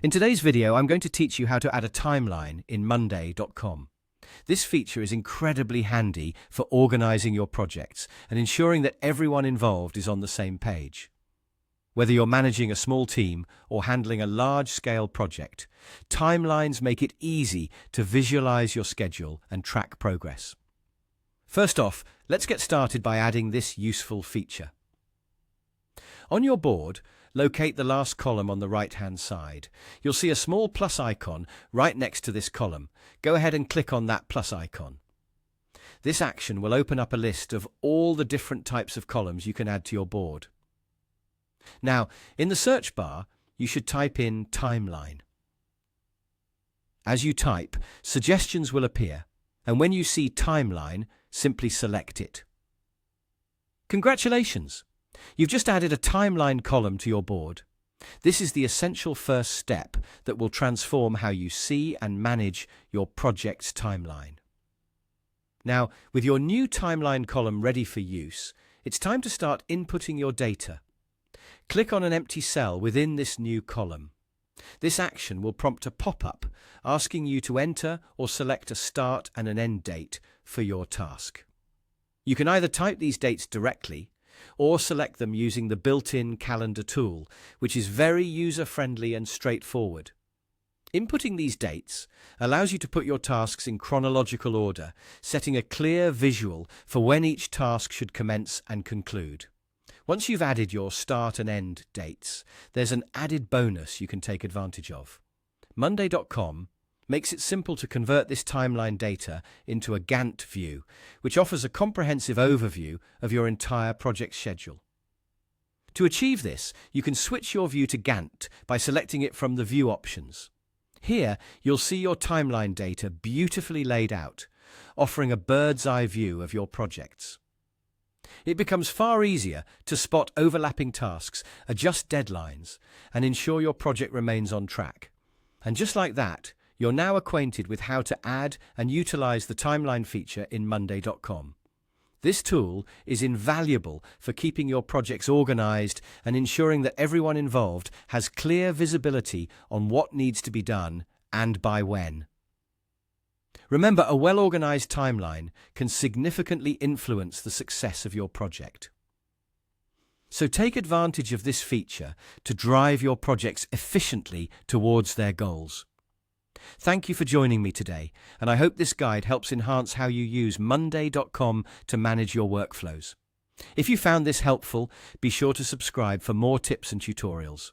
In today's video, I'm going to teach you how to add a timeline in Monday.com. This feature is incredibly handy for organizing your projects and ensuring that everyone involved is on the same page. Whether you're managing a small team or handling a large-scale project, timelines make it easy to visualize your schedule and track progress. First off, let's get started by adding this useful feature. On your board, locate the last column on the right-hand side. You'll see a small plus icon right next to this column. Go ahead and click on that plus icon. This action will open up a list of all the different types of columns you can add to your board. Now, in the search bar, you should type in timeline. As you type, suggestions will appear, and when you see timeline, simply select it. Congratulations! You've just added a timeline column to your board. This is the essential first step that will transform how you see and manage your project's timeline. Now, with your new timeline column ready for use, it's time to start inputting your data. Click on an empty cell within this new column. This action will prompt a pop-up asking you to enter or select a start and an end date for your task. You can either type these dates directly or select them using the built-in calendar tool, which is very user-friendly and straightforward. Inputting these dates allows you to put your tasks in chronological order, setting a clear visual for when each task should commence and conclude. Once you've added your start and end dates, there's an added bonus you can take advantage of. Monday.com makes it simple to convert this timeline data into a Gantt view, which offers a comprehensive overview of your entire project schedule. To achieve this, you can switch your view to Gantt by selecting it from the View options. Here, you'll see your timeline data beautifully laid out, offering a bird's-eye view of your projects. It becomes far easier to spot overlapping tasks, adjust deadlines, and ensure your project remains on track. And just like that, you're now acquainted with how to add and utilize the timeline feature in Monday.com. This tool is invaluable for keeping your projects organized and ensuring that everyone involved has clear visibility on what needs to be done and by when. Remember, a well-organized timeline can significantly influence the success of your project. So take advantage of this feature to drive your projects efficiently towards their goals. Thank you for joining me today, and I hope this guide helps enhance how you use Monday.com to manage your workflows. If you found this helpful, be sure to subscribe for more tips and tutorials.